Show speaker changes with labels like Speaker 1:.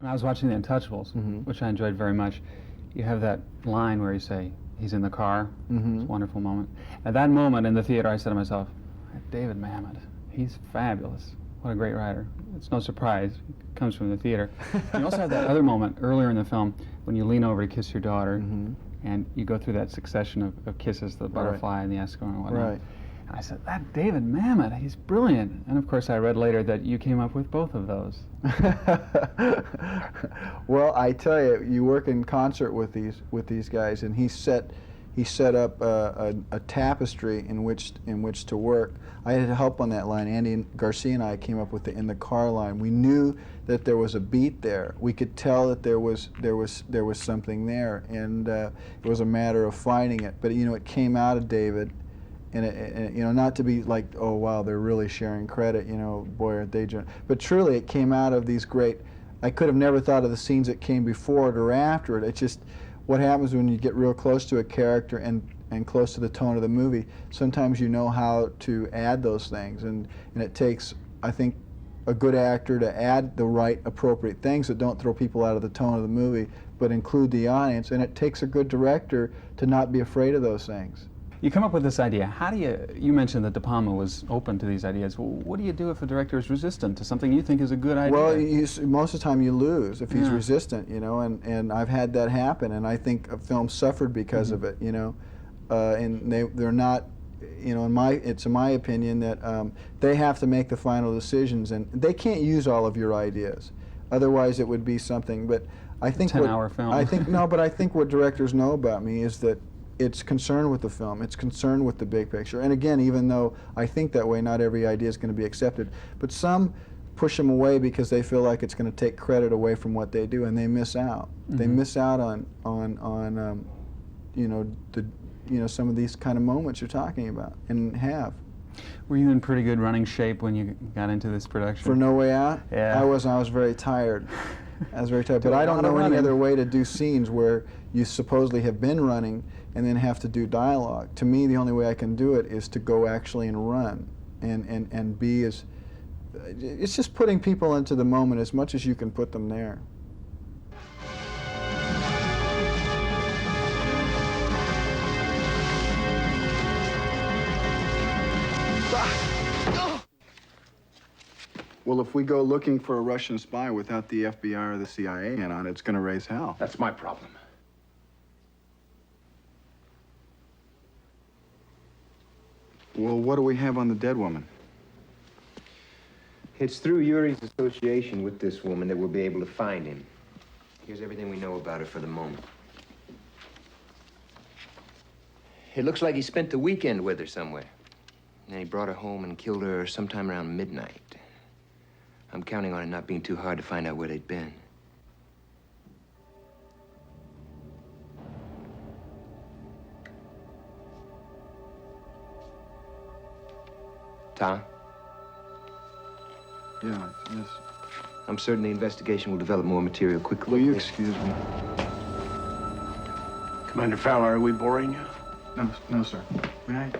Speaker 1: When I was watching The Untouchables, which I enjoyed very much, you have that line where you say, he's in the car. It's a wonderful moment. At that moment in the theater, I said to myself, David Mamet, he's fabulous. What a great writer. It's no surprise. It comes from the theater. You also have that other moment earlier in the film when you lean over to kiss your daughter, and you go through that succession of kisses, the butterfly and the escort and whatnot.
Speaker 2: Right.
Speaker 1: And I said, that David Mamet, he's brilliant. And of course, I read later that you came up with both of those.
Speaker 2: Well, I tell you, you work in concert with these guys, and he set up a tapestry in which to work. I had help on that line. Andy Garcia and I came up with the In the Car line. We knew that there was a beat there. We could tell that there was something there, and it was a matter of finding it. But it came out of David. And not to be like, oh wow, they're really sharing credit, boy, aren't they? But truly, it came out of these great. I could have never thought of the scenes that came before it or after it. It's just what happens when you get real close to a character and close to the tone of the movie. Sometimes you know how to add those things, and it takes, I think, a good actor to add the right, appropriate things that don't throw people out of the tone of the movie, but include the audience. And it takes a good director to not be afraid of those things.
Speaker 1: You come up with this idea. How do you mentioned that De Palma was open to these ideas. Well, what do you do if a director is resistant to something you think is a good idea?
Speaker 2: Well, most of the time you lose if he's resistant, and I've had that happen, and I think a film suffered because of it, and they're not, it's in my opinion that they have to make the final decisions, and they can't use all of your ideas. Otherwise it would be something, but I think
Speaker 1: a 10-hour film.
Speaker 2: But I think what directors know about me is that it's concerned with the film, it's concerned with the big picture. And again, even though I think that way, not every idea is going to be accepted. But some push them away because they feel like it's going to take credit away from what they do, and they miss out. They miss out on some of these kind of moments you're talking about, and have.
Speaker 1: Were you in pretty good running shape when you got into this production?
Speaker 2: For No Way Out?
Speaker 1: Yeah.
Speaker 2: I was very tired. I was very tired. But I don't know any other way to do scenes where you supposedly have been running and then have to do dialogue. To me, the only way I can do it is to go actually and run and be as... It's just putting people into the moment as much as you can put them there. Well, if we go looking for a Russian spy without the FBI or the CIA in on it, it's going to raise hell.
Speaker 3: That's my problem.
Speaker 2: Well, what do we have on the dead woman?
Speaker 3: It's through Yuri's association with this woman that we'll be able to find him. Here's everything we know about her for the moment. It looks like he spent the weekend with her somewhere. And he brought her home and killed her sometime around midnight. I'm counting on it not being too hard to find out where they'd been. Tom?
Speaker 2: Yeah, yes.
Speaker 3: I'm certain the investigation will develop more material quickly.
Speaker 2: Will you excuse me?
Speaker 4: Commander Fowler, are we boring you?
Speaker 2: No, sir. Good night.